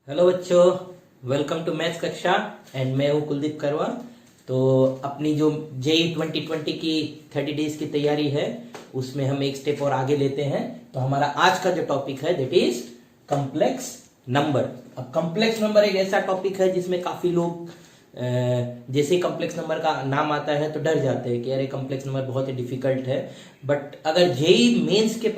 Hello बच्चों, welcome to maths कक्षा and मैं हूँ कुलदीप करवा। तो अपनी जो जेई 2020 की 30 डेज की तैयारी है उसमें हम एक स्टेप और आगे लेते हैं। तो हमारा आज का जो टॉपिक है दैट इज कॉम्प्लेक्स नंबर। अब कॉम्प्लेक्स नंबर एक ऐसा टॉपिक है जिसमें काफी लोग जैसे ही कॉम्प्लेक्स नंबर का नाम आता है तो डर जाते हैं कि अरे कॉम्प्लेक्स नंबर बहुत ही डिफिकल्ट है। बट अगर जेई मेंस के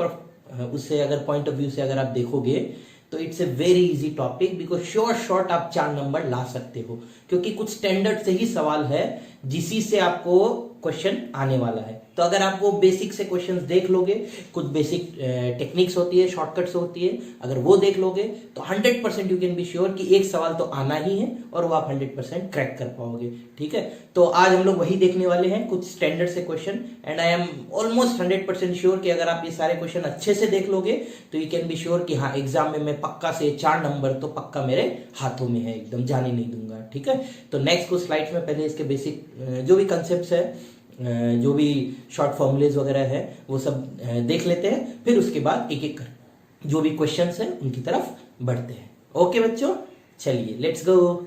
उससे अगर पॉइंट ऑफ व्यू से अगर आप देखोगे तो it's a very easy topic because short आप 4 नंबर ला सकते हो, क्योंकि कुछ स्टैंडर्ड से ही सवाल है जिसी से आपको क्वेश्चन आने वाला है। तो अगर आप वो बेसिक से क्वेश्चंस देख लोगे, कुछ बेसिक टेक्निक्स होती है, शॉर्टकट्स होती है, अगर वो देख लोगे तो 100% यू कैन बी श्योर कि एक सवाल तो आना ही है और वो आप 100% क्रैक कर पाओगे। ठीक है, तो आज हम लोग वही देखने वाले हैं, कुछ स्टैंडर्ड से question. And I am almost 100% sure कि अगर आप ये सारे क्वेश्चन अच्छे से देख लोगे तो यू कैन बी श्योर कि हाँ एग्जाम में मैं पक्का से 4 नंबर तो पक्का मेरे हाथों में है, एकदम जाने नहीं दूंगा। ठीक है, तो नेक्स्ट कुछ स्लाइड्स में पहले इसके बेसिक जो भी कंसेप्ट है, जो भी शॉर्ट फॉर्मूलेज वगैरह है वो सब देख लेते हैं, फिर उसके बाद एक एक कर जो भी क्वेश्चंस हैं उनकी तरफ बढ़ते हैं। ओके बच्चों, चलिए लेट्स गो।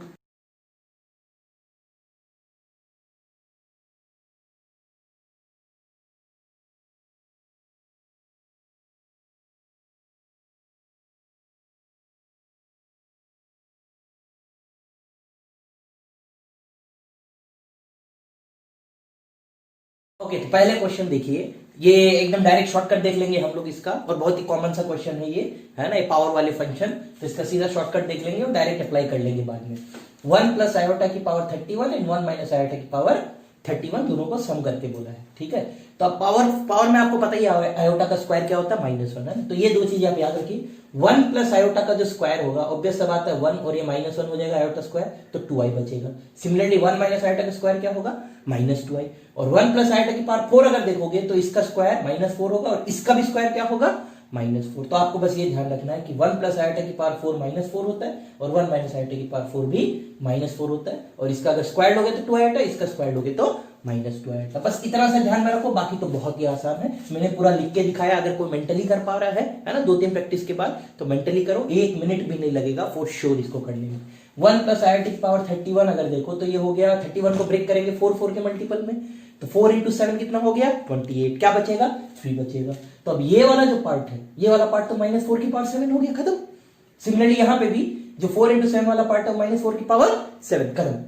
ओके, तो पहले क्वेश्चन देखिए, ये एकदम डायरेक्ट शॉर्टकट देख लेंगे हम लोग इसका, और बहुत ही कॉमन सा क्वेश्चन है ये, है ना, ये पावर वाले फंक्शन। तो इसका सीधा शॉर्टकट देख लेंगे और डायरेक्ट अप्लाई कर लेंगे बाद में। 1 प्लस आयोटा की पावर 31 एंड 1 माइनस आयोटा की पावर 31 दोनों को सम करके बोला है। ठीक है, तो अब पावर में आपको पता ही है आयोटा का स्क्वायर क्या होता है, -1 है। तो ये दो चीजें आप याद रखिए। 1 प्लस आयोटा का जो स्क्वायर होगा, ऑब्वियस सा बात है 1 और ये -1 हो जाएगा आयोटा स्क्वायर, तो 2i बचेगा। सिमिलरली 1 माइनस आयोटा का स्क्वायर क्या होगा, -2i। और 1 प्लस आयोटा की पावर 4 अगर देखोगे तो इसका स्क्वायर -4 होगा और इसका भी स्क्वायर क्या होगा, -4। तो आपको बस ये ध्यान रखना है कि 1 प्लस आयोटा की पावर 4 -4 होता है और 1 माइनस आयोटा की पावर 4 भी -4 होता है। और इसका अगर स्क्वायर लोगे तो 2 आयोटा, इसका स्क्वायर लोगे तो -2 आयोटा। बस इतना सा ध्यान में रखो, बाकी तो बहुत ही आसान है, मैंने पूरा लिख के दिखाया। अगर कोई मेंटली कर पा रहा है ना 2-3 प्रैक्टिस के बाद, तो मेंटली करो, 1 मिनट भी नहीं लगेगा फॉर श्योर इसको करने में। 1 प्लस आयोटा की पावर 31 अगर देखो तो ये हो गया, 31 को ब्रेक करेंगे 4 के मल्टीपल में, तो 4 इंटू 7 कितना हो गया, 28। क्या बचेगा, 3 बचेगा। तो अब ये वाला जो पार्ट है, ये वाला पार्ट तो -4 की पावर 7 हो गया, खत्म। सिमिलरली यहां पे भी जो 4 इंटू 7 वाला पार्ट है -4 की पावर 7, खत्म।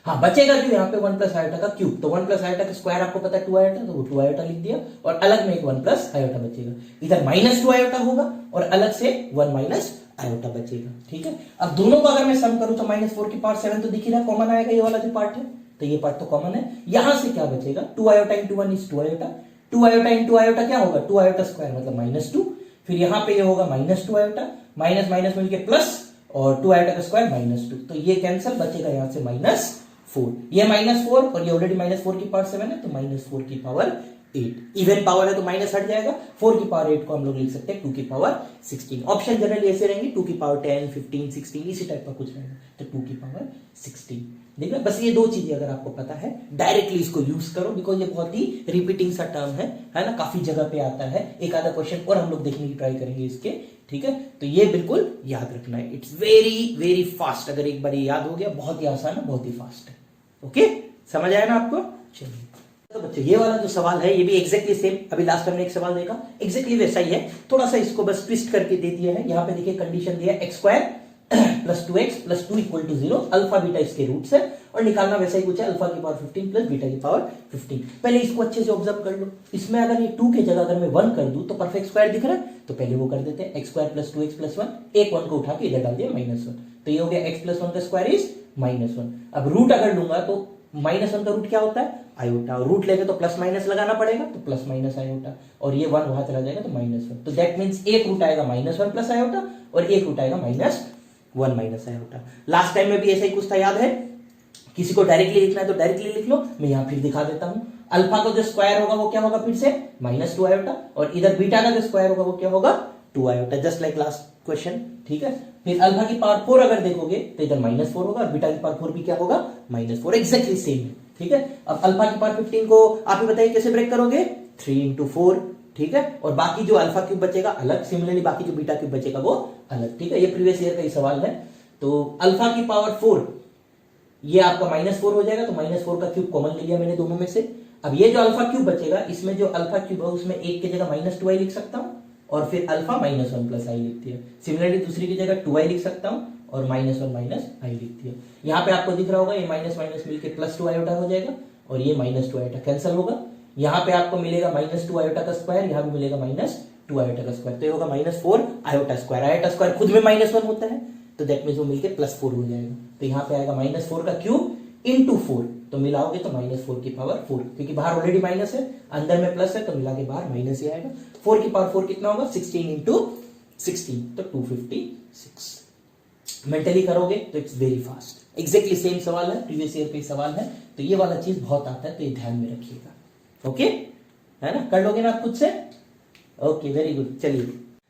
हाँ, बचेगा जो यहाँ पे 1 प्लस आयोटा का क्यूब। तो 1 प्लस आयोटा का स्क्वायर आपको पता है 2 आयोटा, तो वो 2 आयोटा लिख दिया और अलग में एक 1 प्लस आयोटा बचेगा। इधर -2 आयोटा होगा और अलग से 1 माइनस आयोटा बचेगा। ठीक है, अब दोनों को अगर मैं सम करूं तो -4 की पावर 7 तो दिख ही रहा, कॉमन आएगा, ये वाला जो पार्ट है, तो ये पार्ट तो कॉमन है। यहां से क्या बचेगा, 2 iota into 1 is 2 iota, 2 iota into iota क्या होगा, 2 आयोटा स्क्वायर मतलब -2, फिर यहां पे ये होगा -2 आयोटा, माइनस माइनस मिलके प्लस, और 2 आयोटा का स्क्वायर -2, तो ये कैंसिल, बचेगा यहां से -4। ये -4 और ये ऑलरेडी -4 की पावर 7 है, तो -4 की पावर 8। इवन पावर है तो माइनस हट जाएगा, 4 की पावर 8 को हम लोग लिख सकते हैं 2 की पावर 16। ऑप्शन जनरली ऐसे रहेंगे, 2 की पावर 10, 15, 16 इसी टाइप का कुछ रहेगा, तो 2 की पावर 16। देखना, बस ये दो चीजें अगर आपको पता है डायरेक्टली इसको यूज करो, बिकॉज ये बहुत ही रिपीटिंग सा टर्म है ना, काफी जगह पे आता है। एक आधा क्वेश्चन और हम लोग देखने की ट्राई करेंगे इसके। ठीक है, तो ये बिल्कुल याद रखना है, इट्स वेरी वेरी फास्ट। अगर एक बार ये याद हो गया, बहुत ही आसान है, बहुत ही फास्ट है। ओके, समझ आया ना आपको। चलिए, तो बच्चों ये वाला जो सवाल है ये भी एग्जैक्टली सेम, अभी लास्ट हमने एक सवाल देखा एग्जैक्टली वैसा ही है, थोड़ा सा इसको बस ट्विस्ट करके दे दिया है। यहाँ पे देखिए कंडीशन दिया है x² plus 2x plus 2 equal to 0, alpha beta इसके रूट्स है, और निकालना वैसा ही कुछ है, अल्फा की पावर 15 प्लस बीटा की पावर 15। पहले इसको अच्छे से ऑब्जर्व कर लो, इसमें अगर ये 2 के जगह अगर मैं 1 कर दूं तो परफेक्ट स्क्वायर दिख रहा है, तो पहले वो कर देते हैं, x² प्लस 2x प्लस 1, एक 1 को उठा के इधर डाल दिया -1, तो ये हो गया x प्लस 1 का स्क्वायर इज -1। अब रूट अगर लूंगा तो -1 का रूट क्या होता है, आयोटा, और रूट लेंगे तो प्लस माइनस लगाना पड़ेगा, तो प्लस माइनस आयोटा, और ये 1 वहां चला जाएगा तो -1, तो दैट मींस एक रूट आएगा -1 प्लस आयोटा और एक रूट आएगा -1 माइनस आयोटा। लास्ट टाइम में भी ऐसा ही कुछ था, याद है। किसी को डायरेक्टली लिखना है तो डायरेक्टली लिख लो, मैं यहां फिर दिखा देता हूं। अल्फा का जो स्क्वायर होगा वो क्या होगा, फिर से -2 आयोटा, और इधर बीटा का जो स्क्वायर होगा वो क्या होगा, 2 iota, just like last question. ठीक है, फिर अल्फा की पावर 4 अगर देखोगे तो इधर -4 होगा और बीटा की पावर 4 भी क्या होगा, -4, एग्जैक्टली सेम है। ठीक है, अब अल्फा की पावर 15 को आप ही बताइए कैसे ब्रेक करोगे, 3 इंटू 4 ठीक है, और बाकी जो अल्फा क्यूब बचेगा अलग, सिमिलरली बाकी जो बीटा क्यूब बचेगा वो अलग, ठीक है। ये प्रीवियस ईयर का ही सवाल है। तो अल्फा की पावर 4 ये आपका -4 हो जाएगा, तो -4 का क्यूब कॉमन ले लिया मैंने दोनों में से। अब ये जो अल्फा क्यूब बचेगा, इसमें जो अल्फा क्यूब है उसमें एक की जगह -2i लिख सकता हूं और फिर अल्फा -1 + i लिख दिया। सिमिलरली दूसरी की जगह 2i लिख सकता हूं और -1 - i लिख दिया। यहाँ पे आपको दिख रहा होगा ये माइनस माइनस मिलके +2 आयोटा हो जाएगा और ये -2 आयोटा कैंसिल होगा। यहाँ पे आपको मिलेगा -2 आयोटा का स्क्वायर, यहाँ भी मिलेगा -2 आयोटा का स्क्वायर, तो ये होगा -4 आयोटा स्क्वायर। आयोटा स्क्वायर खुद में -1 होता है, तो दैट मींस वो मिलके +4 हो जाएगा। तो यहाँ पे आएगा -4 का क्यूब इंटू 4, तो मिलाओगे तो -4 की पावर 4, क्योंकि बाहर ऑलरेडी माइनस है, अंदर में प्लस है, तो मिला के बाहर माइनस ही आएगा। 4 की पावर 4 कितना होगा? 16 इंटू 16, तो 256। मेंटली करोगे तो it's very fast. Exactly same सवाल है, प्रीवियस ईयर का सवाल है, तो ये वाला चीज बहुत आता है, तो ये ध्यान में रखिएगा। ओके, है ना, कर लोगे ना आप खुद से? Okay, very good. चलिए,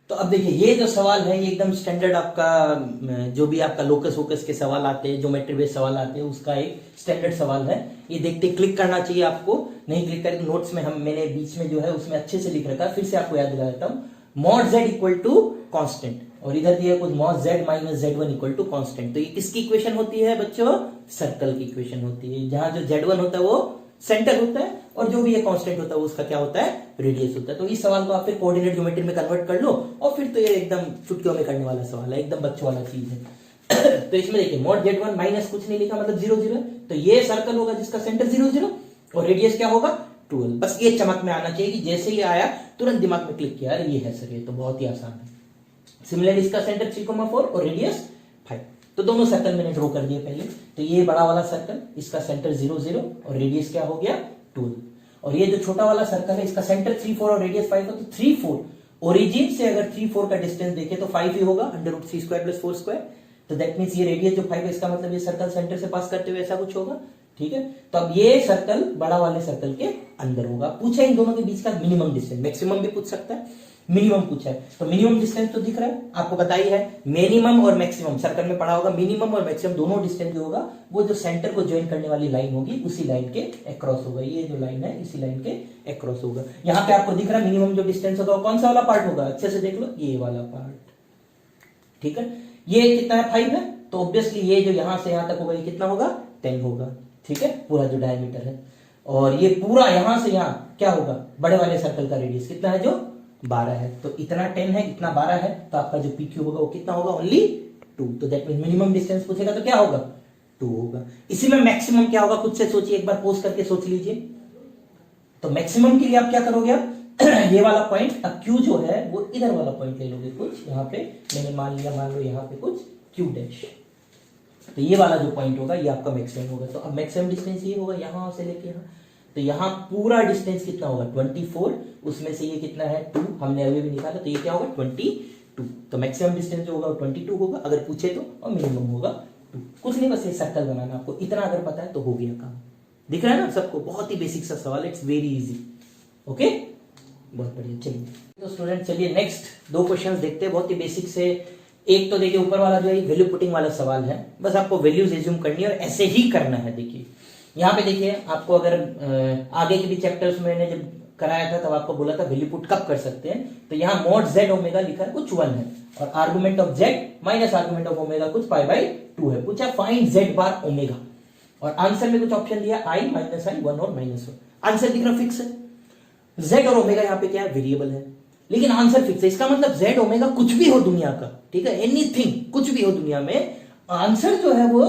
तो अब देखिए ये जो सवाल है ये एकदम स्टैंडर्ड आपका जो भी आपका लोकस वोकस के सवाल आते हैं, ज्योमेट्री बेस्ड सवाल आते हैं, उसका एक स्टैंडर्ड सवाल है। ये देखते क्लिक करना चाहिए आपको, नहीं क्लिक करें नोट्स में मैंने बीच में जो है उसमें अच्छे से लिख रखा है, फिर से आपको याद दिला देता हूं। Mod z equal to constant, और इधर दिया कुछ mod z minus z1 equal to constant. तो ये किसकी इक्वेशन होती है बच्चों? सर्कल की इक्वेशन होती है, जहां जो z1 होता है वो सेंटर होता है और जो भी ये कांस्टेंट होता है उसका क्या होता है? रेडियस होता है। तो इस सवाल को आप फिर कोऑर्डिनेट ज्योमेट्री में कन्वर्ट कर लो और फिर तो ये एकदम चुटकियों में करने वाला सवाल है, एकदम बच्चों वाला चीज है। तो इसमें देखिए मॉड z1 माइनस कुछ नहीं लिखा, मतलब 0 0, तो ये सर्कल होगा जिसका सेंटर 0 0 और रेडियस क्या होगा? 12। बस ये चमक में आना चाहिए कि जैसे ही आया तुरंत दिमाग में क्लिक किया, अरे ये है सर, ये तो बहुत ही आसान है। सिमिलरली इसका सेंटर 3,4 और रेडियस 5, तो दोनों सर्कल मैंने ड्रॉ कर दिए पहले। तो ये बड़ा वाला सर्कल, इसका सेंटर 0 0 और रेडियस क्या हो गया? 12। और ये जो छोटा वाला सर्कल है इसका सेंटर 3 4 और रेडियस 5 है, तो 3 4 ओरिजिन से अगर 3 4 का डिस्टेंस देखे तो 5 ही होगा, √3² + 4²। तो दैट मींस ये रेडियस जो 5 है इसका मतलब ये सर्कल सेंटर से पास करते हुए ऐसा कुछ होगा, ठीक है। तो अब ये सर्कल बड़ा वाले सर्कल के अंदर होगा। पूछा इन दोनों के बीच का मिनिमम डिस्टेंस, मैक्सिमम भी पूछ सकता है, मिनिमम पूछा है। तो मिनिमम डिस्टेंस तो दिख रहा है आपको, बताइए है मिनिमम और मैक्सिमम, सर्कल में पढ़ा होगा मिनिमम और मैक्सिमम दोनों डिस्टेंस जो होगा वो जो सेंटर को ज्वाइन करने वाली लाइन होगी उसी लाइन के अक्रॉस होगा। ये जो लाइन है इसी लाइन के अक्रॉस होगा। यहाँ पे आपको दिख रहा है मिनिमम जो डिस्टेंस होगा कौन सा वाला पार्ट होगा? अच्छे से देख लो, ये वाला पार्ट, ठीक है। ये कितना है? 5 है, तो ऑब्वियसली ये जो यहां से यहां तक होगा ये कितना होगा? 10 होगा, ठीक है, पूरा जो डायमीटर है। और ये पूरा यहां से यहां क्या होगा? बड़े वाले सर्कल का रेडियस कितना है? जो 12 है। तो इतना 10 है, इतना 12 है, तो आपका जो PQ होगा वो कितना होगा? ओनली 2। तो दैट मींस मिनिमम डिस्टेंस पूछेगा तो क्या होगा? 2 होगा। इसी में मैक्सिमम क्या होगा? खुद से सोचिए, एक बार पोज करके सोच लीजिए। तो मैक्सिमम के लिए आप क्या करोगे? आप ये वाला पॉइंट, अब Q जो है वो इधर वाला पॉइंट ले लोगे कुछ, यहाँ पे मैंने मान लिया, मान लो यहाँ पे कुछ Q डैश, तो ये वाला जो पॉइंट होगा ये आपका मैक्सिमम होगा। तो अब मैक्सिमम डिस्टेंस ये होगा यहां से लेके यहां, तो यहां पूरा डिस्टेंस कितना होगा? 24, उसमें से ये कितना है? 2, हमने अभी भी निकाला, तो ये क्या होगा? 22। तो मैक्सिमम डिस्टेंस जो होगा वो 22 होगा अगर पूछे तो, और मिनिमम होगा 2। कुछ नहीं, बस ये सर्कल बनाना आपको, इतना अगर पता है तो हो गया काम। दिख रहा है ना सबको? बहुत ही बेसिक सा सवाल है, इट्स वेरी इजी। ओके, बहुत बढ़िया। चलिए तो स्टूडेंट, चलिए नेक्स्ट 2 क्वेश्चन देखते हैं, बहुत ही बेसिक से। एक तो देखिए ऊपर वाला जो है वैल्यू पुटिंग वाला सवाल है, बस आपको वैल्यूज एज्यूम करनी है और ऐसे ही करना है। देखिए यहाँ पे देखिए आपको अगर आगे के भी चैप्टर्स में मैंने जब कराया था तब आपको बोला था वैल्यू पुट कब कर सकते हैं, तो यहाँ मॉड z ओमेगा लिखा है कुछ 1 है और argument of z minus argument of omega कुछ π/2 है। पूछा फाइंड z बार ओमेगा, और आंसर में कुछ ऑप्शन दिया i, -i, 1 और -1। आंसर दिख रहा फिक्स है, z और ओमेगा यहाँ पे क्या है? वेरिएबल है, लेकिन आंसर फिक्स है। इसका मतलब z ओमेगा कुछ भी हो दुनिया का, ठीक है, एनीथिंग, कुछ भी हो दुनिया में, आंसर जो है वो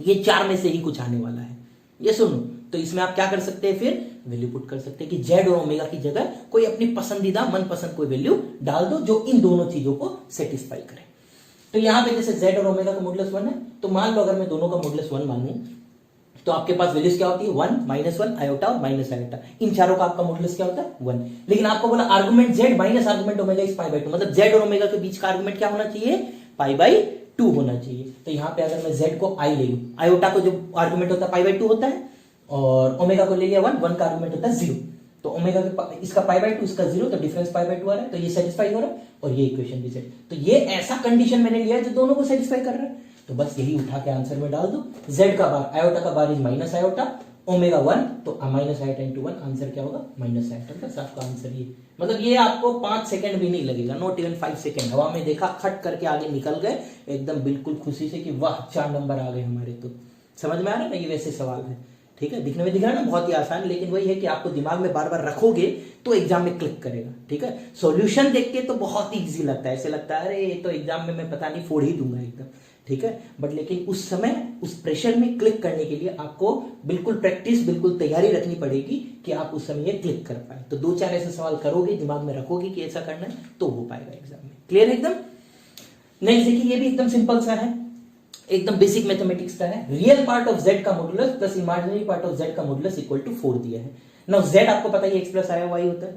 ये 4 में से ही कुछ आने वाला है। ये सुनो, तो इसमें आप क्या कर सकते हैं? फिर वैल्यू पुट कर सकते हैं कि z और ओमेगा की जगह कोई अपनी पसंदीदा मनपसंद कोई वैल्यू डाल दो जो इन दोनों चीजों को सेटिस्फाई करे। तो यहां पे जैसे z और ओमेगा का मॉडुलस 1 है, तो मान लो अगर मैं दोनों का मॉडुलस 1 मानूं तो आपके पास वैल्यूज क्या होती है? 1, -1, आयोटा और माइनस आयोटा। इन चारों का आपका मॉडुलस क्या होता है? 1। लेकिन आपको बोला argument z minus argument omega is π/2, मतलब z और ओमेगा के बीच का आर्गुमेंट क्या होना चाहिए? π/2 होना चाहिए। तो यहाँ पे अगर मैं z को i ले लूं, आयोटा को जो आर्गुमेंट होता है π/2 होता है, और ओमेगा को ले लिया 1 का आर्गुमेंट होता है 0, तो ओमेगा के इसका π/2 इसका 0, तो डिफरेंस π/2 आ रहा है, तो ये सेटिस्फाई हो रहा है और ये इक्वेशन भी सेट। तो ये ऐसा कंडीशन मैंने लिया है जो दोनों को सेटिस्फाई कर रहा है, तो बस यही उठा के आंसर में डाल दो। z का बार, आयोटा का bar is minus iota omega 1 तो माइनस आइटा इंटू 1, आंसर क्या होगा माइनस आइटा। बस आपका आंसर ये, मतलब ये आपको 5 सेकंड भी नहीं लगेगा, नॉट इवन 5 सेकंड। हवा में देखा, खट करके आगे निकल गए एकदम बिल्कुल खुशी से कि वाह 4 नंबर आ गए हमारे। तो समझ में आ रहा है ना, ये वैसे सवाल है। ठीक है, दिखने में दिख रहा है ना बहुत ही आसान, लेकिन वही है कि आपको दिमाग में बार बार रखोगे तो एग्जाम में क्लिक करेगा। ठीक है, सॉल्यूशन देख के तो बहुत ही इजी लगता है, ऐसे लगता है अरे ये तो एग्जाम में मैं पता नहीं फोड़ ही दूंगा एकदम। ठीक है, बट लेकिन उस समय उस प्रेशर में क्लिक करने के लिए आपको बिल्कुल प्रैक्टिस, बिल्कुल तैयारी रखनी पड़ेगी कि आप उस समय ये क्लिक कर पाए। तो 2-4 ऐसे सवाल करोगे, दिमाग में रखोगे कि ऐसा करना है, तो हो पाएगा एग्जाम में। क्लियर है एकदम। नेक्स्ट देखिए, ये भी एकदम सिंपल सा है, एकदम बेसिक मैथमेटिक्स का है। रियल पार्ट ऑफ z का modulus plus imaginary part of z का मॉडुलस इक्वल टू 4 दिया है। नाउ z आपको पता है x प्लस i y होता है।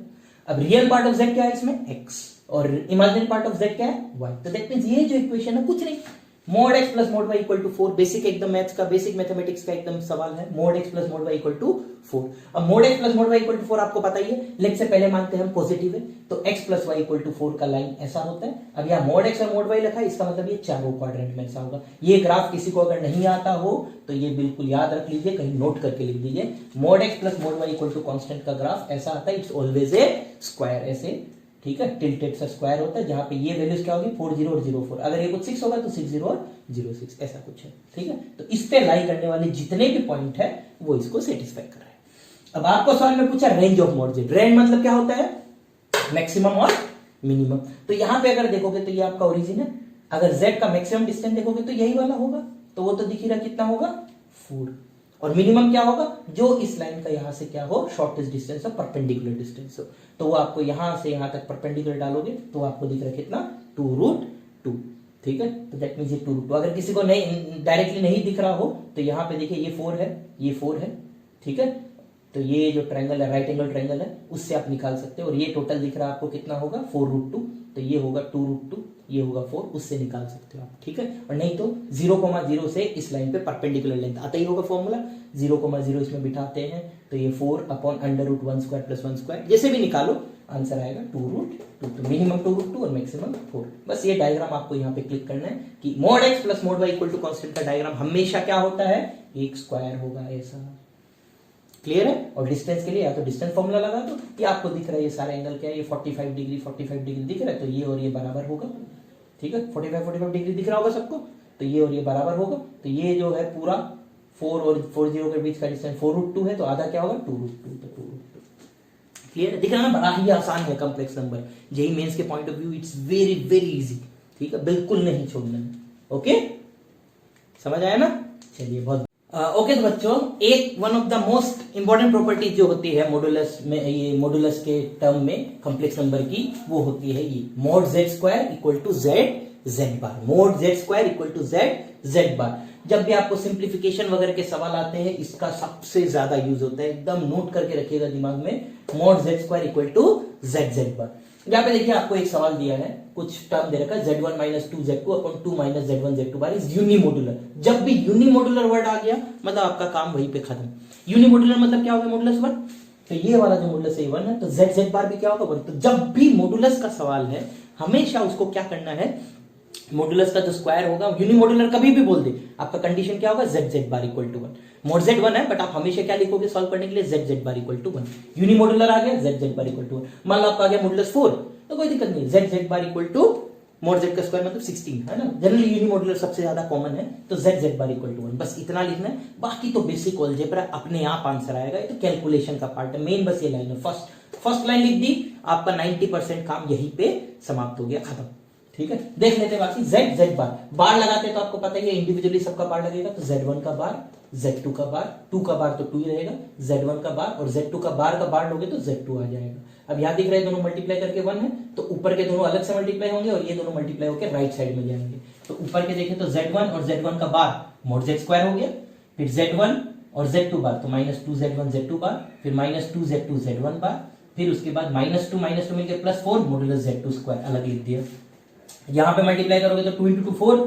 अब रियल पार्ट ऑफ z क्या है इसमें, x, और इमेजिनरी पार्ट ऑफ z क्या है, y। तो दैट मींस ये जो इक्वेशन है कुछ नहीं, mod x plus mod y equal to 4। Basic एकदम मैथ्स का, बेसिक मैथमेटिक्स का एकदम सवाल है। Mod x plus mod y equal to 4। अब mod x plus mod y equal to 4 आपको पता ही है, लेकिन से पहले मानते हैं हम पॉजिटिव है, तो x plus y equal to 4 का लाइन ऐसा होता है। अब यहाँ मोड x और मोड y लिखा है, इसका मतलब ये चारों क्वाड्रेंट में ऐसा होगा। ये ग्राफ किसी को अगर नहीं आता हो तो ये बिल्कुल याद रख लीजिए, कहीं नोट करके लिख दीजिए। Mod x plus mod y equal to constant का ग्राफ ऐसा आता है, इट्स ऑलवेज ए स्क्वायर, ऐसे। ठीक है, टिल्टेड सा स्क्वायर होता है, जहां पे ये वैल्यूज क्या होगी 40 और 04। अगर ये कुछ 6 होगा तो 60 और 06 ऐसा कुछ है। ठीक है, तो इस पे लाई करने वाले जितने भी पॉइंट है वो इसको सेटिस्फाई कर रहा है। अब आपको सवाल में पूछा range of mode z, range मतलब क्या होता है, मैक्सिमम और मिनिमम। तो यहां पे अगर देखोगे तो ये आपका ओरिजिन है, अगर z का मैक्सिमम डिस्टेंस देखोगे तो यही वाला होगा, तो वो तो दिख ही रहा कितना होगा 4। और मिनिमम क्या होगा, जो इस लाइन का यहां से क्या हो शॉर्टेस्ट डिस्टेंस हो, परपेंडिकुलर डिस्टेंस हो। तो वो आपको यहां से यहां तक परपेंडिकुलर डालोगे तो आपको दिख रहा है कितना 2√2। ठीक है, तो दैट मींस ये 2√2। अगर किसी को नहीं डायरेक्टली नहीं दिख रहा हो तो यहाँ पे देखिए ये 4 है, ये 4 है। ठीक है, तो ये जो ट्रायंगल है, राइट एंगल ट्रायंगल है, उससे आप निकाल सकते हो। और ये टोटल दिख रहा है आपको कितना होगा 4√2, तो ये होगा 2√2, ये होगा 4, उससे निकाल सकते हो आप। ठीक है, और नहीं तो 0,0 से इस लाइन पे परपेंडिकुलर लेंथ आता ही होगा फॉर्मूला, 0,0 इसमें बिठाते हैं तो ये 4/√1² + 1², जैसे भी निकालो आंसर आएगा 2√2। तो मिनिमम 2√2 और मैक्सिमम 4। बस ये डायग्राम आपको यहाँ पे क्लिक करना है कि mod x plus mod y equal to constant का डायग्राम हमेशा क्या होता है, एक स्क्वायर होगा ऐसा। क्लियर है। और डिस्टेंस के लिए या तो डिस्टेंस फॉर्मूला लगा दो, ये आपको दिख रहा है ये सारे एंगल क्या है, ये 45 डिग्री 45 डिग्री दिख रहा है, तो ये और ये बराबर होगा। ठीक है, 45 डिग्री दिख रहा होगा सबको, तो ये और ये बराबर होगा। तो ये जो है पूरा 4 और 40 के बीच का डिस्टेंस 4√2 है, तो आधा क्या होगा 2√2, तो 2√2। क्लियर है, दिख रहा है ना, बड़ा ही आसान है कॉम्प्लेक्स नंबर। जेईई मेंस के point of view it's very very easy. ठीक है, बिल्कुल नहीं छोड़ना है। ओके, समझ आया ना। चलिए बहुत ओके। तो बच्चों, एक one of the most important properties जो होती है मॉडुलस में, ये मॉडुलस के टर्म में कॉम्प्लेक्स नंबर की, वो होती है ये mod z² equal to z bar. Mod z² equal to z bar. जब भी आपको सिंप्लीफिकेशन वगैरह के सवाल आते हैं, इसका सबसे ज्यादा यूज होता है, एकदम नोट करके रखिएगा दिमाग में, mod z² equal to z bar. यहाँ पे देखिए आपको एक सवाल दिया है, कुछ टर्म दे रखा है z1 - 2z2 upon 2 - z1 z2 bar is यूनिमोडुलर। जब भी यूनिमोडुलर वर्ड आ गया मतलब आपका काम वहीं पे खत्म। यूनिमोडुलर मतलब क्या होगा, मॉडुलस 1, तो ये वाला जो मॉडुलस है 1 है, तो z बार भी क्या होगा 1। तो जब भी मॉडुलस का सवाल है हमेशा उसको क्या करना है, मॉडुलस का जो स्क्वायर होगा, यूनिमोडुलर कभी भी बोल दे, आपका कंडीशन क्या होगा z bar equal to 1। Mod z 1 है, बट आप हमेशा क्या लिखोगे सॉल्व करने के लिए z बार इक्वल टू 1। यूनिमोडुलर आ गया z बार इक्वल टू 1। मान लो आपका आ गया मॉडुलस 4, तो कोई दिक्कत नहीं, z bar equal to mod z का स्क्वायर मतलब 16 है ना। जनरली यूनिमोडुलर सबसे ज्यादा कॉमन है, तो z बार इक्वल टू 1, बस इतना लिखना है। बाकी तो बेसिक अलजेब्रा अपने आप आंसर आएगा, ये तो कैलकुलेशन का पार्ट है। मेन बस ये लाइन है, फर्स्ट लाइन लिख दी, आपका 90% काम यहीं पे समाप्त हो गया, खत्म। ठीक है, देख लेते बाकी z बार लगाते तो आपको पता ही है इंडिविजुअली सबका बार लगेगा, तो z1 का बार, z2 का बार, 2 का बार तो 2 ही रहेगा, z1 का बार और z2 का बार लोगे तो z2 आ जाएगा। अब यहां दिख रहे हैं दोनों मल्टीप्लाई करके 1 है, तो ऊपर के दोनों अलग से मल्टीप्लाई होंगे और ये दोनों मल्टीप्लाई होकर राइट साइड में जाएंगे। तो ऊपर के देखें तो z1 और z1 का बार मोड z² हो गया, फिर z1 और z2 बार तो -2z1 z2 बार, फिर -2z2 z1 बार, फिर उसके बाद -2 मिलकर +4 मॉडुलस z2² अलग लिख दिया। यहां पे मल्टीप्लाई करोगे तो 2 × 2 4,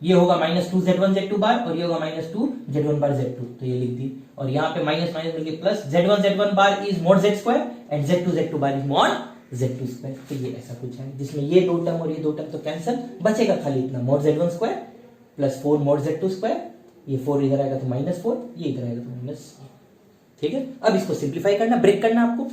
ये होगा -2z1 z2 बार और ये होगा -2z1 बार z2, तो ये लिख दी। और यहाँ पे माइनस मिलके plus z1 bar is mode z² and z2 bar is mode z2²। तो ये ऐसा कुछ है जिसमें ये दो टर्म और ये दो टर्म तो कैंसिल, बचेगा खाली इतना मोड z1² +4 मोड z2²। ये 4 इधर आएगा तो -4, ये इधर आएगा तो ठीक है, अब इसको सिंप्लीफाई करना, ब्रेक करना आपको।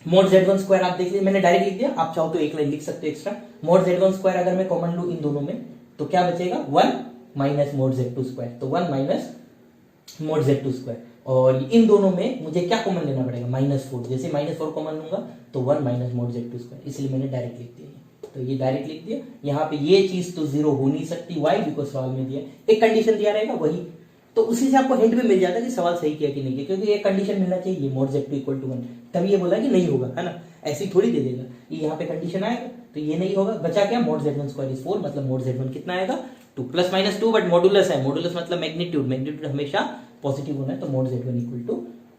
मोड z1 स्क्वायर आप देख लीजिए, मैंने डायरेक्ट लिख दिया, आप चाहो तो एक लाइन लिख सकते हो एक्स्ट्रा। मोड z1 स्क्वायर अगर मैं कॉमन लूं इन दोनों में तो क्या बचेगा, 1 माइनस मोड z2 स्क्वायर, तो 1 माइनस मोड z2 स्क्वायर। और इन दोनों में मुझे क्या कॉमन लेना पड़ेगा, -4। जैसे -4 कॉमन लूंगा तो 1 माइनस मोड z2 स्क्वायर, इसलिए मैंने डायरेक्ट लिख दिया। तो ये डायरेक्ट लिख दिया। यहाँ पे ये चीज तो जीरो हो नहीं सकती, वाई, बिकॉज सवाल में दिया एक कंडीशन दिया रहेगा वही, तो उसी से आपको हिंट भी मिल जाता है कि सवाल सही किया कि नहीं किया, क्योंकि एक कंडीशन मिलना चाहिए मोड z2 इक्वल टू 1, तभी ये बोला कि नहीं होगा, है ना, ऐसी थोड़ी दे देगा। ये यहाँ पे कंडीशन आएगा तो ये नहीं होगा, बचा क्या, मोड z1 स्क्वायर इज 4, मतलब मोड z1 कितना आएगा 2 + -2, बट मॉडुलस है, मॉडुलस मतलब मैग्नीट्यूड, मैग्नीट्यूड हमेशा पॉजिटिव होना है, तो मोड z1 इक्वल टू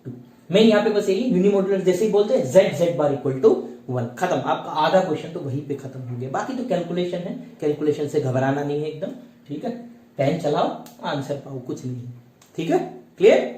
2। मैं यहाँ पे बस यही यूनिमोडुलर जैसे ही बोलते हैं z बार इक्वल टू 1, खत्म, आपका आधा क्वेश्चन तो वहीं पे खत्म हो गया। बाकी तो कैलकुलेशन है, कैलकुलेशन से घबराना नहीं है एकदम, ठीक है, पेन चलाओ आंसर पाओ, कुछ नहीं, ठीक है, क्लियर।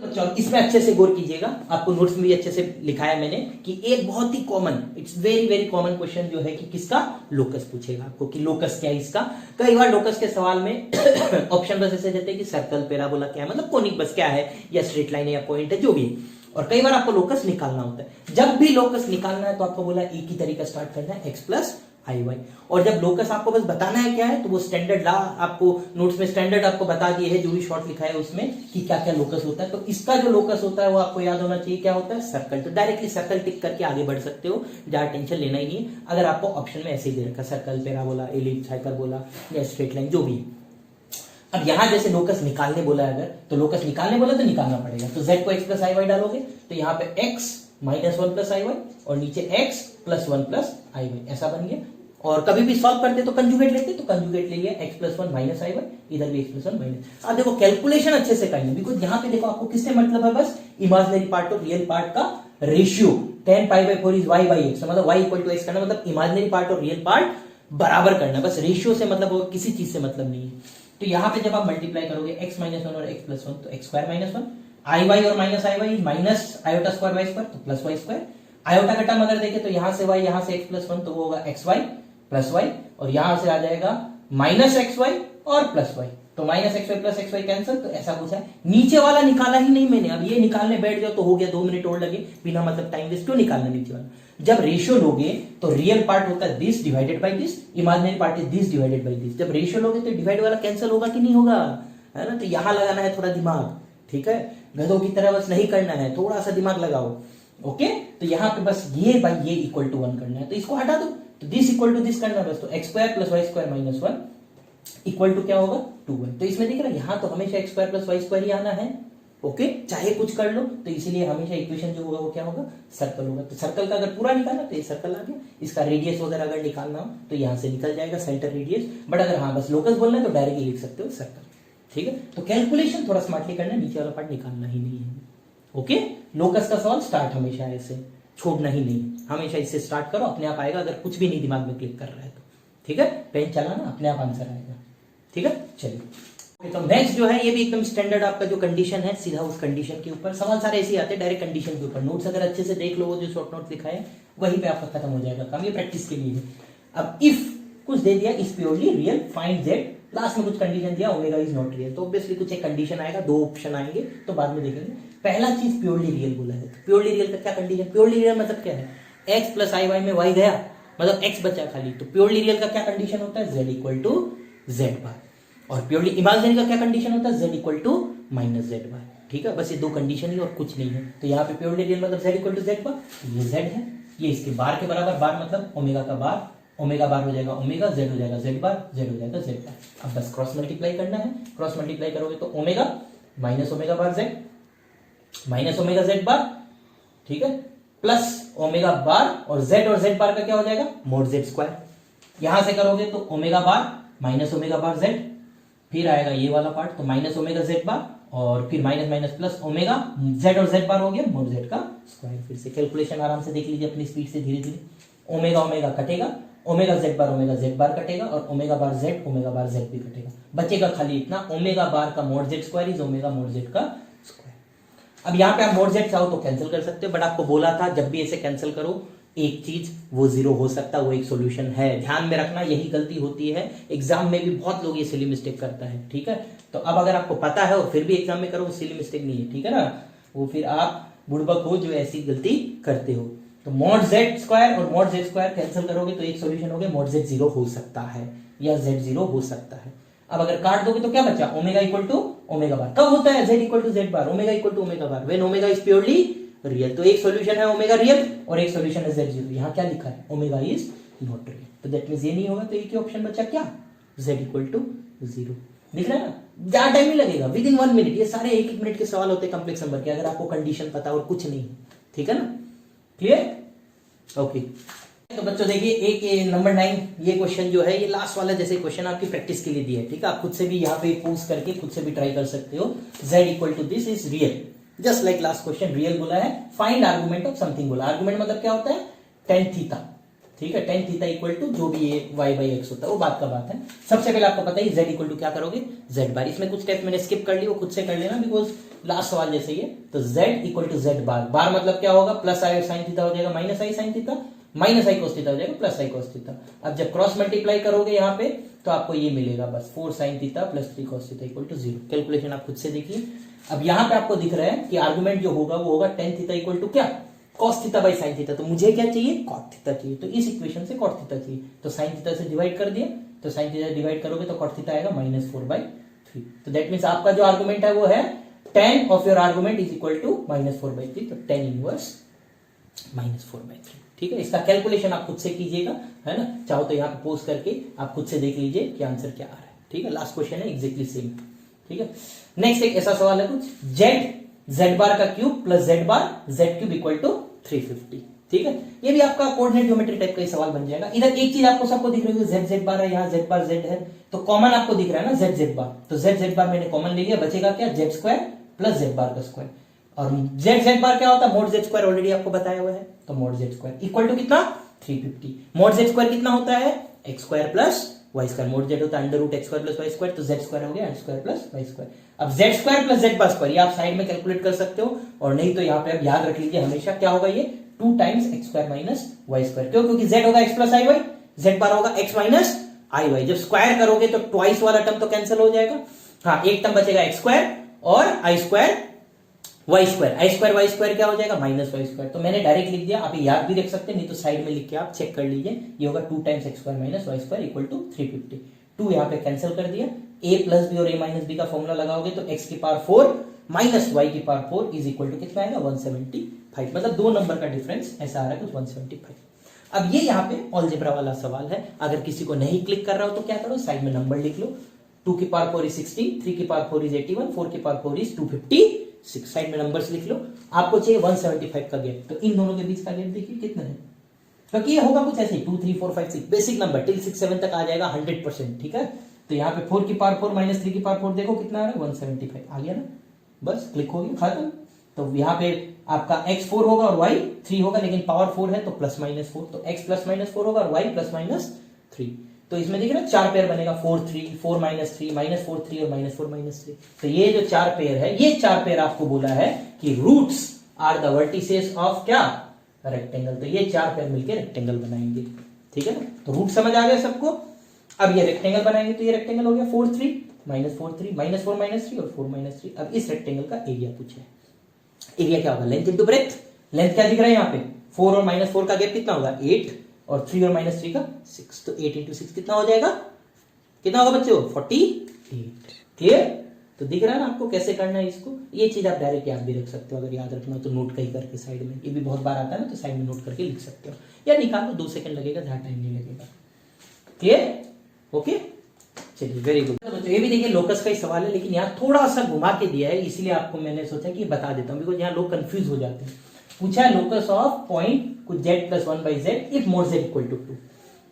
चलो इसमें अच्छे से गौर कीजिएगा, आपको नोट्स में भी अच्छे से लिखा है मैंने कि एक बहुत ही common, it's very very common question जो है कि किसका लोकस पूछेगा आपको, कि लोकस क्या है इसका। कई बार लोकस के सवाल में ऑप्शन बस ऐसे देते हैं कि सर्कल, पैराबोला क्या है, मतलब कोनिक बस क्या है, या स्ट्रेट लाइन है, या पॉइंट है, जो भी है। और कई बार आपको लोकस निकालना होता है। जब भी लोकस निकालना है तो आपको बोला एक ही तरीका स्टार्ट करना है, x प्लस आई वाई। और जब लोकस आपको बस बताना है क्या है, तो वो स्टैंडर्ड ला आपको नोट्स में स्टैंडर्ड आपको बता दिए है, जो भी शॉर्ट लिखा है उसमें कि क्या क्या लोकस होता है। तो इसका जो लोकस होता है वो आपको याद होना चाहिए, क्या होता है, सर्कल। तो डायरेक्टली सर्कल टिक करके आगे बढ़ सकते हो, ज्यादा टेंशन लेना ही नहीं, अगर आपको ऑप्शन में ऐसे ही दे रखा सर्कल, पैराबोला, एलिप्स, हाइपरबोला या स्ट्रेट लाइन, जो भी है। अब यहां जैसे लोकस निकालने बोला है, अगर तो लोकस निकालने बोला तो निकालना पड़ेगा, तो z को x प्लस आई वाई डालोगे तो यहाँ पे x minus 1 plus i y और नीचे x plus 1 plus i Y, ऐसा बन गया। और कभी भी सॉल्व करते तो कंजुगेट लेते, तो कंजुगेट ले लिया x plus 1 minus i Y, इधर भी x प्लस 1 माइनस। अब देखो कैलकुलेशन अच्छे से करनी, बिकॉज यहाँ पे देखो आपको किससे मतलब है, बस इमेजिनरी पार्ट और रियल पार्ट का ratio, tan π/4 is y by x, मतलब y इक्वल टू x करना, मतलब इमेजिनरी पार्ट और रियल पार्ट बराबर करना, बस रेशियो से मतलब, और किसी चीज से मतलब नहीं है। तो यहां पे जब आप मल्टीप्लाई करोगे x माइनस 1 और x प्लस 1 तो x square minus 1, i y और minus i y minus iota square y square, तो प्लस वाई स्क्वायर। आयोटा का टर्म अगर देखें तो यहां से y, यहां से x प्लस 1, तो वो होगा एक्स वाई प्लस वाई, और यहां से आ जाएगा माइनस एक्स वाई और प्लस वाई, तो minus x y plus x y cancel, तो ऐसा पूछा है। नीचे वाला निकाला ही नहीं मैंने, अब ये निकालने बैठ जाओ तो हो गया 2 मिनट और लगे, बिना मतलब टाइम वेस्ट क्यों निकालना नीचे वाला। जब रेशियो लोगे तो रियल पार्ट होता है this divided by this, imaginary part is this divided by this. जब रेशियो लोगे तो डिवाइड वाला कैंसिल होगा कि नहीं होगा, है ना। तो यहां लगाना है थोड़ा दिमाग, ठीक है, गधों की तरह बस नहीं करना है, थोड़ा सा दिमाग लगाओ, ओके। तो यहां पे बस ये बाई ये इक्वल टू 1 करना है, तो इसको हटा दो, तो दिस इक्वल टू दिस करना है बस, तो x square plus y square minus 1 equal to क्या होगा 2y। तो इसमें दिख रहा है यहां तो हमेशा x square plus y square ही आना है, ओके, चाहे कुछ कर लो। तो इसीलिए हमेशा इक्वेशन जो होगा वो क्या होगा, सर्कल होगा। तो सर्कल का अगर पूरा निकालना तो ये सर्कल आ गया, इसका रेडियस वगैरह अगर निकालना हो तो यहां से निकल जाएगा सेंटर रेडियस, बट अगर हाँ बस लोकस बोलना है तो डायरेक्टली लिख सकते हो सर्कल, ठीक है। तो कैलकुलेशन थोड़ा स्मार्टली करना, नीचे वाला पार्ट निकालना ही नहीं है, ओके। लोकस का सवाल स्टार्ट हमेशा ऐसे छोड़ना ही नहीं, हमेशा इससे स्टार्ट करो, अपने आप आएगा, अगर कुछ भी नहीं दिमाग में क्लिक कर रहा है तो, ठीक है, पेन चलाना अपने आप आंसर आएगा, ठीक है। चलिए तो नेक्स्ट जो है ये भी एकदम स्टैंडर्ड आपका जो कंडीशन है, सीधा उस कंडीशन के ऊपर सवाल सारे ऐसे ही आते हैं, डायरेक्ट कंडीशन के ऊपर। नोट्स अगर अच्छे से देख लो, जो शॉर्ट नोट लिखा है वहीं पे आपका खत्म हो जाएगा काम, ये प्रैक्टिस के लिए है। अब इफ कुछ दे दिया is purely real, find Z, last में कुछ कंडीशन दिया ओमेगा इज नॉट रियल, तो ऑब्वियसली कुछ एक कंडीशन आएगा, 2 ऑप्शन आएंगे, तो बाद में देखेंगे। पहला चीज प्योरली रियल बोला है, तो प्योरली रियल का क्या कंडीशन, प्योरली रियल मतलब क्या है, एक्स प्लस आई वाई में वाई गया, मतलब एक्स बचा खाली, तो प्योरली रियल का क्या कंडीशन होता है, z equal to z bar. और प्योरली इमेजिनरी का क्या कंडीशन होता है, z equal to minus z bar, ठीक है। बस ये 2 कंडीशन ही और कुछ नहीं है। तो यहाँ पे प्योरली रियल मतलब z इक्वल टू जेड बार, ये z है, ये इसके बार के बराबर, बार मतलब ओमेगा का बार, ओमेगा बार हो जाएगा ओमेगा, z हो जाएगा z बार, z हो जाएगा z बार। अब बस क्रॉस मल्टीप्लाई करना है, क्रॉस मल्टीप्लाई करोगे तो ओमेगा माइनस ओमेगा बार z माइनस ओमेगा z बार, ठीक है, प्लस ओमेगा बार, और z बार का क्या हो जाएगा मोड z स्क्वायर। यहां से करोगे तो ओमेगा बार माइनस ओमेगा बार z, फिर आएगा ये वाला पार्ट, तो माइनस ओमेगा जेड बार, और फिर minus minus plus omega Z और जेड बार हो गया मोड जेड का स्क्वायर। फिर से कैलकुलेशन आराम से देख लीजिए अपनी स्पीड से, धीरे धीरे। ओमेगा ओमेगा कटेगा, ओमेगा जेड बार कटेगा, और ओमेगा बार जेड भी कटेगा, बचेगा खाली इतना, ओमेगा बार का mode Z square is omega mode Z का स्क्वायर। अब यहाँ पे आप मोड जेड चाहो तो कैंसिल कर सकते हो, बट आपको बोला था जब भी ऐसे कैंसिल करो एक चीज वो जीरो हो सकता है, वो एक सॉल्यूशन है। ध्यान में रखना, यही गलती होती है एग्जाम में भी, बहुत लोग ये सिली मिस्टेक करता है, ठीक है। तो अब अगर आपको पता है और फिर भी एग्जाम में करो, वो सिली मिस्टेक नहीं है, ठीक है ना। वो फिर आप बुड़बक हो जो ऐसी गलती करते हो। तो मॉड जेड स्क्वायर और मॉड जेड स्क्वायर कैंसिल करोगे तो एक सॉल्यूशन हो गया, मॉड जेड जीरो हो सकता है या जेड जीरो हो सकता है। अब अगर काट दोगे तो क्या बचा, omega equal to omega bar. कब होता है z equal to z bar, omega equal to omega bar, when omega is purely real. तो एक सॉल्यूशन है ओमेगा रियल और एक सॉल्यूशन है जेड जीरो। यहाँ क्या लिखा है, ओमेगा इज नॉट रियल, तो दैट मींस ये नहीं होगा। तो एक ही ऑप्शन बचा क्या, जेड इक्वल टू जीरो। दिख रहा है ना, ज्यादा टाइम नहीं लगेगा, विद इन 1 मिनट। ये सारे 1-1 मिनट के सवाल होते हैं कॉम्प्लेक्स नंबर के, अगर आपको कंडीशन पता और कुछ नहीं, ठीक है ना, क्लियर, ओके। तो बच्चों देखिए, एक नंबर 9 ये क्वेश्चन जो है, ये लास्ट वाला जैसे क्वेश्चन आपकी प्रैक्टिस के लिए दिया है, ठीक है। आप खुद से भी यहाँ पे पोज करके खुद से भी ट्राई कर सकते हो। z equal to this is real, just like last question, real बोला है, फाइंड आर्गुमेंट ऑफ समथिंग बोला। आर्गुमेंट मतलब क्या होता है, tan थीटा, ठीक है। tan थीटा इक्वल टू जो भी ये y बाई एक्स होता है, वो बात का बात है। सबसे पहले आपको पता है z इक्वल टू क्या करोगे, z बार। इसमें कुछ स्टेप मैंने स्किप कर ली, वो खुद से कर लेना, बिकॉज लास्ट सवाल जैसे ही है। तो z इक्वल टू z बार, बार मतलब क्या होगा, प्लस आई साइन थीटा हो जाएगा माइनस आई साइन थीटा, माइनस आई कोस थीटा हो जाएगा प्लस आई कोस थीटा। अब जब क्रॉस मल्टीप्लाई करोगे यहाँ पे तो आपको ये मिलेगा बस 4 sine theta plus 3 cos theta equal to 0। Calculation आप खुद से देखिए। अब यहाँ पे आपको दिख रहा है कि आर्गुमेंट जो होगा वो होगा tan थीटा इक्वल टू क्या, cos theta by sine theta. तो मुझे क्या चाहिए, cot थीटा चाहिए, तो इस इक्वेशन से cot थीटा चाहिए। तो साइन थीटा से डिवाइड कर दिया, तो साइन थीटा डिवाइड करोगे तो cot थीटा आएगा -4/3। तो दैट मींस आपका जो आर्गुमेंट है वो है tan of your argument is equal to -4/3। तो tan इनवर्स -4/3, ठीक है। इसका कैलकुलेशन आप खुद से कीजिएगा, है ना। चाहो तो यहाँ पे पोस्ट करके आप खुद से देख लीजिए कि आंसर क्या आ रहा है, ठीक है। लास्ट क्वेश्चन है एग्जैक्टली सेम, ठीक है। नेक्स्ट एक ऐसा सवाल है कुछ, z बार का cube plus z bar z cube equal to 350, ठीक है। ये भी आपका कोऑर्डिनेट ज्योमेट्री टाइप का ही सवाल बन जाएगा। इधर एक चीज आपको सबको दिख रही है, z बार है, यहाँ z बार z है, तो कॉमन आपको दिख रहा है ना z बार। तो z बार मैंने कॉमन ले लिया, बचेगा क्या, z square plus z bar का स्क्वायर। और z बार क्या होता है, मोड z स्क्वायर ऑलरेडी आपको बताया हुआ है। तो mod z square equal to कितना, 350। मोड z स्क्वायर कितना होता है, x square plus y square. Mod z होता है under root x square plus y square, तो z स्क्वायर हो गया x square plus y square. अब z square plus z bar square ये आप साइड में कैलकुलेट कर सकते हो, और नहीं तो यहाँ पे आप याद रख लीजिए हमेशा क्या होगा, ये 2 times x square minus y square. क्यों, क्योंकि z होगा x plus i Y, z बार होगा x माइनस आई वाई। जब स्क्वायर करोगे तो ट्वाइस वाला टर्म तो कैंसिल हो जाएगा, हाँ एक टर्म बचेगा x स्क्वायर और आई स्क्वायर वाई स्क्वायर। आई स्क्वायर वाई स्क्वायर क्या हो जाएगा, माइनस वाई स्क्वायर। तो मैंने डायरेक्ट लिख दिया, आप याद भी रख सकते हैं, नहीं तो साइड में लिख के आप चेक कर लीजिए। ये होगा 2 times x square minus y square equal to 350। 2 यहाँ पे कैंसिल कर दिया, a प्लस बी और a माइनस बी का फॉर्मूला लगाओगे तो x की पावर 4 माइनस वाई की पावर 4 इज इक्वल टू कितना आएगा, 175। मतलब 2 नंबर का डिफरेंस ऐसा आ रहा है कुछ 175। अब ये यहाँ पे अलजेब्रा वाला सवाल है, अगर किसी को नहीं क्लिक कर रहा हो तो क्या करो, साइड में नंबर लिख लो। 2 की पावर 4 इज 16, 3 की पावर 4 इज 81, 4 की पावर 4 इज 256। साइड में नंबर्स लिख लो। आपको चाहिए 175 का गैप, तो इन दोनों के बीच का गैप देखिए कितना है, क्योंकि ये होगा कुछ ऐसे 2 3 4 5 6 बेसिक नंबर टिल 6 7 तक आ जाएगा 100%, ठीक है। तो यहाँ पे 4 की पावर 4 माइनस 3 की पावर 4 देखो कितना आ रहा है, 175 आ गया ना, बस क्लिक हो गया, खत्म। तो यहाँ पे आपका x 4 होगा और y 3 होगा, लेकिन पावर 4 है तो प्लस माइनस 4, तो x प्लस माइनस 4 होगा और y प्लस माइनस 3। तो इसमें देख रहे हैं 4 पेयर बनेगा, 4 3 4 माइनस 3 माइनस 4 3 और माइनस 4 माइनस 3। तो ये जो 4 पेयर है, ये 4 पेयर आपको बोला है कि roots are the vertices of क्या, रेक्टेंगल। तो ये 4 पेयर मिलकर रेक्टेंगल बनाएंगे, ठीक है ना। तो रूट समझ आ गया सबको। अब ये रेक्टेंगल बनाएंगे, तो ये रेक्टेंगल हो गया 4 3 माइनस 4 3 माइनस 4 माइनस 3 और 4 माइनस 3। अब इस रेक्टेंगल का एरिया पूछा है, एरिया क्या होगा, लेंथ इंटू ब्रेथ। लेंथ क्या दिख रहा है यहाँ पे, 4 और माइनस 4 का गैप कितना होगा, 8 और 3 और माइनस 3 का 6, तो 8 इंटू 6 कितना हो जाएगा, कितना होगा बच्चों, 48। क्लियर। तो दिख रहा है ना आपको कैसे करना है इसको। ये चीज आप डायरेक्ट याद भी रख सकते हो, अगर याद रखना हो तो नोट कहीं करके साइड में, ये भी बहुत बार आता है ना, तो साइड में नोट करके लिख सकते हो, या निकालो 2 सेकंड लगेगा, ज्यादा टाइम नहीं लगेगा। क्लियर, ओके, चलिए वेरी गुड। तो ये भी देखिए लोकस का ही सवाल है, लेकिन यहाँ थोड़ा सा घुमा के दिया है, इसलिए आपको मैंने सोचा कि बता देता हूँ, बिकॉज यहाँ लोग कंफ्यूज हो जाते हैं। पूछा है लोकस ऑफ पॉइंट कुछ z plus 1/z if mod z equal to 2,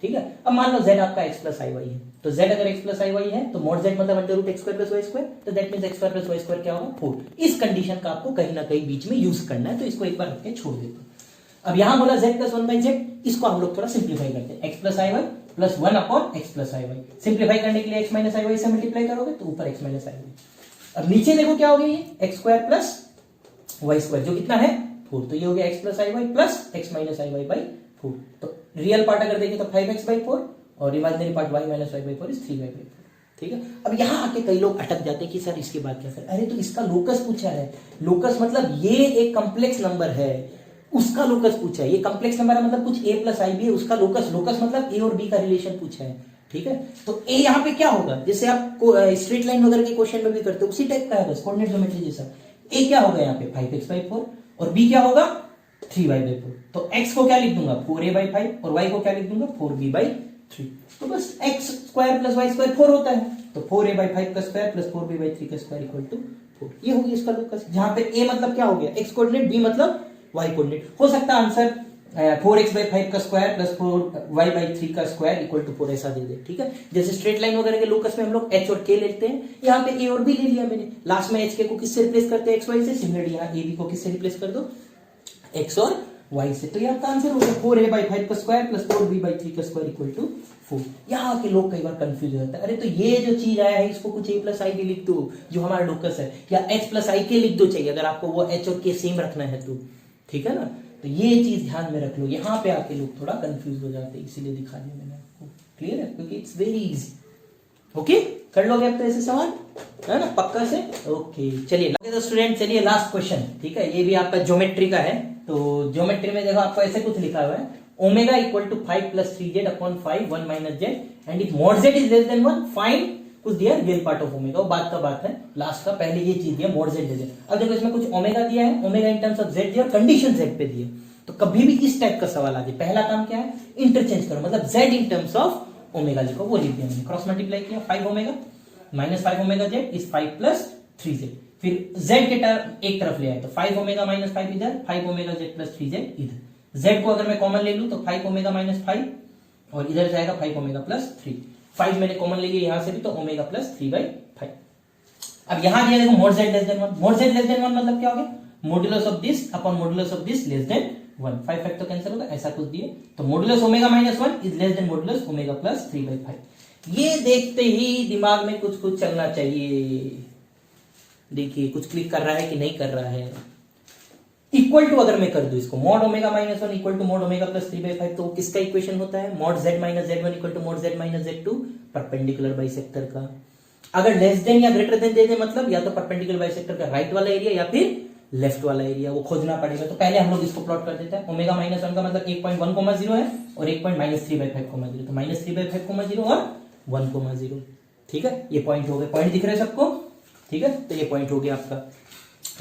ठीक है। अब मान लो z आपका x प्लस आई वाई है, तो z अगर x प्लस आई वाई है तो मोड z मतलब under root x square plus y square, तो that means x square plus y square क्या होगा, 4। इस कंडीशन का आपको कहीं ना कहीं बीच में यूज करना है, तो इसको एक बार रख के छोड़ देते हैं। अब यहां बोला z प्लस 1/z, इसको हम लोग थोड़ा सिंप्लीफाई करते हैं, x plus i y plus 1 upon x plus i y. Simplify करने के लिए x माइनस आई वाई से मल्टीप्लाई करोगे तो ऊपर x माइनस आई वाई। अब नीचे देखो क्या हो गया, ये x square plus y square जो कितना है 4, तो ये हो गया x plus i y plus x minus i y by 4। तो रियल पार्ट अगर देखें तो 5x/4 और imaginary part y - y/4 is 3y/4। ठीक है। अब यहाँ आके कई लोग अटक जाते हैं कि सर इसके बाद क्या करें। अरे तो इसका लोकस पूछा है। लोकस मतलब ये एक कॉम्प्लेक्स नंबर है, उसका लोकस पूछा है। ये कॉम्प्लेक्स नंबर है मतलब कुछ a + ib है, उसका लोकस मतलब a और b का रिलेशन पूछा है। ठीक है। तो a यहाँ पे क्या होगा, जैसे आप स्ट्रेट लाइन वगैरह के क्वेश्चन में भी करते हो उसी टाइप का है, बस कोऑर्डिनेट ज्योमेट्री जैसा। a क्या होगा यहाँ पे 5x/4 और b क्या होगा 3y/4। तो x को क्या लिख दूंगा 4a/5 और y को क्या लिख दूंगा 4b/3। तो बस x² + y² 4 होता है, तो 4a/5 का स्क्वायर प्लस 4b/3 का स्क्वायर इक्वल टू 4। ये होगी इसका लोकस, जहां पे a मतलब क्या हो गया x कोऑर्डिनेट, b मतलब y कोऑर्डिनेट। हो सकता है आंसर 4x/5 का स्क्वायर प्लस 4y/3 का स्क्वायर इक्वल टू 4 ऐसा दे दे। ठीक है। जैसे स्ट्रेट लाइन वगैरह के लोकस में हम लोग h और k लेते हैं, यहाँ पे a और b ले लिया मैंने। लास्ट में h k को किससे रिप्लेस करते हैं x y से, सिमिलरली यहाँ a b को किससे रिप्लेस कर दो x और y से। तो यहाँ का आंसर हो गया 4a/5 का स्क्वायर प्लस 4b/3 का स्क्वायर इक्वल टू 4। यहाँ के लोग कई बार कंफ्यूज हो जाते हैं, अरे तो ये जो चीज आया है इसको कुछ a + i k लिख दो जो हमारा लोकस है, या h + i k लिख दो चाहिए अगर आपको वो h और k सेम रखना है तो। ठीक है ना। तो ये चीज ध्यान में रख लो। यहाँ पे आके लोग थोड़ा कंफ्यूज हो जाते हैं, इसीलिए दिखा दिया मैंने आपको। क्लियर है, क्योंकि इट्स वेरी इजी। ओके, कर लोगे अब तो ऐसे सवाल, है ना, पक्का से। ओके चलिए तो स्टूडेंट, चलिए लास्ट क्वेश्चन। ठीक है, ये भी आपका ज्योमेट्री का है। तो ज्योमेट्री में देखो आपको ऐसे कुछ लिखा हुआ है, omega equal to 5 + 3z/5 1 - z and if mod z is less than 1 find कुछ दिया रियल पार्ट ऑफ ओमेगा। वो बात का बात है, लास्ट का पहले ये चीज दिया mod z ले लें। अब देखो इसमें कुछ ओमेगा दिया है, omega in terms of z दिया और कंडीशन z पे दिए। तो कभी भी इस टाइप का सवाल आ जाए, पहला काम क्या है, इंटरचेंज करो, मतलब z in terms of omega लिखो, वो लिख दिया मैंने। क्रॉस मल्टीप्लाई किया 5 omega - 5 omega z is 5 + 3z। फिर z के टर्म एक तरफ ले आए तो 5 ओमेगा - 5 इधर, 5 ओमेगा z + 3z इधर। z को अगर मैं कॉमन ले लूं तो 5 ओमेगा - 5 और इधर जाएगा 5 ओमेगा + 3। 5 मैंने कॉमन ले लिया यहां से भी, तो ओमेगा + 3/5। अब यहां दिया देखो mod z less than 1। mod z less than 1 मतलब क्या हो गया, modulus of this upon modulus of this less than 1। 5 5 तो कैंसिल होगा, ऐसा कुछ दिए। तो modulus omega -1 is less then modulus omega + 3/5। ये देखते ही दिमाग में कुछ कुछ चलना चाहिए। देखिए कुछ क्लिक कर रहा है कि नहीं कर रहा है। इक्वल टू अगर मैं कर दूं इसको, mod omega -1 equal to mod omega + 3/5, तो किसका इक्वेशन होता है, mod z - z1 equal to mod z - z2 perpendicular bisector का। अगर लेस देन या ग्रेटर देन दे दे मतलब या तो परपेंडिकुलर बाइसेक्टर का राइट वाला एरिया या फिर लेफ्ट वाला एरिया, वो खोजना पड़ेगा। तो पहले हम लोग इसको प्लॉट कर देते हैं। ओमेगा -1 का मतलब 1.1,0 है और 1.-3/5,0, तो -3/5,0 और 1,0। ठीक है, ये पॉइंट हो गए। पॉइंट दिख रहे हैं सबको, ठीक है। तो ये पॉइंट हो गया आपका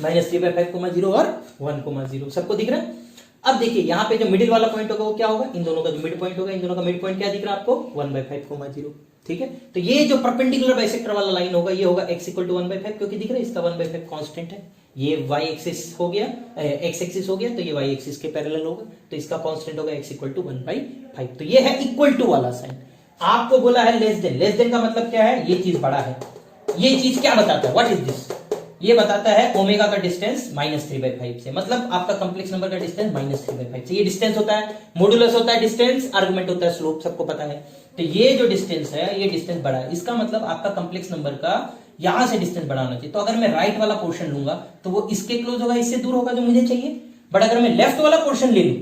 -3/5,0 और 1,0, सबको दिख रहा है। अब देखिए यहाँ पे जो मिडिल वाला पॉइंट होगा वो क्या होगा, इन दोनों का जो मिड पॉइंट होगा, इन दोनों का मिड पॉइंट क्या दिख रहा है आपको 1/5,0। ठीक है। तो ये जो परपेंडिकुलर बाइसेक्टर वाला लाइन होगा ये होगा x = 1/5, क्योंकि दिख रहा है इसका 1/5 कांस्टेंट है। ये y एक्सिस हो गया, x एक्सिस हो गया, तो ये y एक्सिस के पैरेलल होगा, तो इसका कांस्टेंट होगा x = 1/5। तो ये है इक्वल टू वाला साइन। आपको बोला है लेस देन। लेस देन का मतलब क्या है, ये चीज बड़ा है। ये चीज क्या बताता है, व्हाट इज दिस, ये बताता है ओमेगा का डिस्टेंस -3/5 से, मतलब आपका कंप्लेक्स नंबर का डिस्टेंस -3/5 से। ये डिस्टेंस होता है, मॉडुलस होता है डिस्टेंस, आर्गुमेंट होता है स्लोप, सबको पता है। तो ये जो डिस्टेंस है ये डिस्टेंस बड़ा है, इसका मतलब आपका कंप्लेक्स नंबर का यहां से डिस्टेंस बड़ा होना चाहिए। तो अगर मैं राइट वाला पोर्शन लूंगा तो वो इसके क्लोज होगा, इससे दूर होगा जो मुझे चाहिए। बट अगर मैं लेफ्ट वाला पोर्शन ले लूं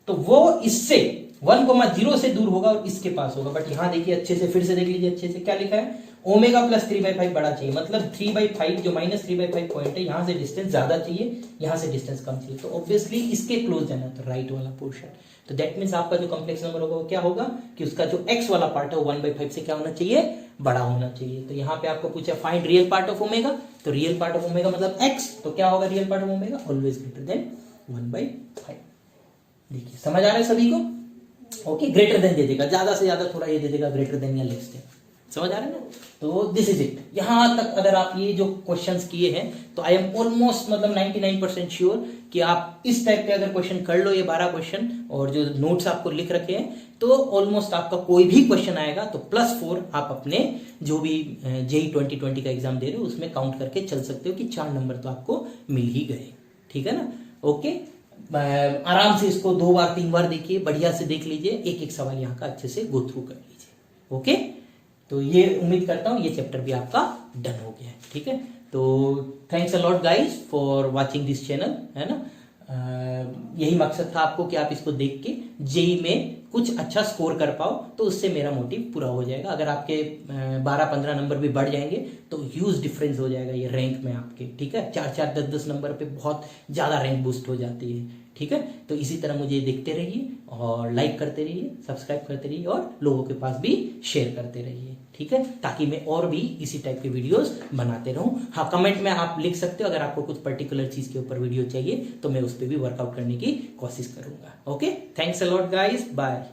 तो वो इससे 1,0 से दूर होगा और इसके पास होगा। बट यहां देखिए अच्छे से, फिर से देख लीजिए अच्छे से, क्या लिखा है, ओमेगा + 3/5 बड़ा चाहिए, मतलब 3/5 जो -3/5 पॉइंट है यहां से डिस्टेंस ज्यादा चाहिए, यहां से डिस्टेंस कम चाहिए। तो ऑब्वियसली इसके क्लोज जाना, तो राइट वाला पोर्शन। तो दैट मींस आपका जो कॉम्प्लेक्स नंबर होगा वो क्या होगा कि उसका जो x वाला पार्ट है वो 1/5 से क्या होना चाहिए, बड़ा होना चाहिए। तो यहाँ पे आपको पूछा find real part of omega, तो रियल पार्ट ऑफ ओमेगा मतलब x, तो क्या होगा real part of omega, always greater than 1/5। देखिए समझ आ रहा है सभी को। ओके, ग्रेटर देन दे देगा, ज्यादा से ज्यादा थोड़ा ये दे देगा ग्रेटर देन या लेस देन, समझ आ रहा है ना। तो दिस इज इट। यहां तक अगर आप ये जो क्वेश्चंस किए हैं तो आई एम ऑलमोस्ट मतलब 99% श्योर कि आप इस टाइप के अगर क्वेश्चन कर लो, ये 12 क्वेश्चन और जो नोट्स आपको लिख रखे हैं, तो ऑलमोस्ट आपका कोई भी क्वेश्चन आएगा तो +4 आप अपने जो भी JEE 2020 का एग्जाम दे रहे हो उसमें काउंट करके चल सकते हो कि 4 नंबर तो आपको मिल ही गए। ठीक है ना। ओके, आराम से इसको 2 बार 3 बार देखिए, बढ़िया से देख लीजिए, एक एक सवाल यहाँ का अच्छे से गो थ्रू कर लीजिए। ओके, तो ये उम्मीद करता हूँ ये चैप्टर भी आपका डन हो गया है। ठीक है, तो thanks a lot guys for watching this channel, है ना। यही मकसद था आपको कि आप इसको देख के जेई में कुछ अच्छा स्कोर कर पाओ, तो उससे मेरा मोटिव पूरा हो जाएगा। अगर आपके 12-15 नंबर भी बढ़ जाएंगे तो ह्यूज डिफरेंस हो जाएगा ये रैंक में आपके, ठीक है। 4-4, 10-10 नंबर पे बहुत ज़्यादा रैंक बूस्ट हो जाती है, ठीक है। तो इसी तरह मुझे देखते रहिए और लाइक करते रहिए, सब्सक्राइब करते रहिए और लोगों के पास भी शेयर करते रहिए, ठीक है, ताकि मैं और भी इसी टाइप के वीडियोस बनाते रहूं। हाँ, कमेंट में आप लिख सकते हो अगर आपको कुछ पर्टिकुलर चीज के ऊपर वीडियो चाहिए, तो मैं उस पर भी वर्कआउट करने की कोशिश करूंगा। Okay, thanks a lot guys, bye.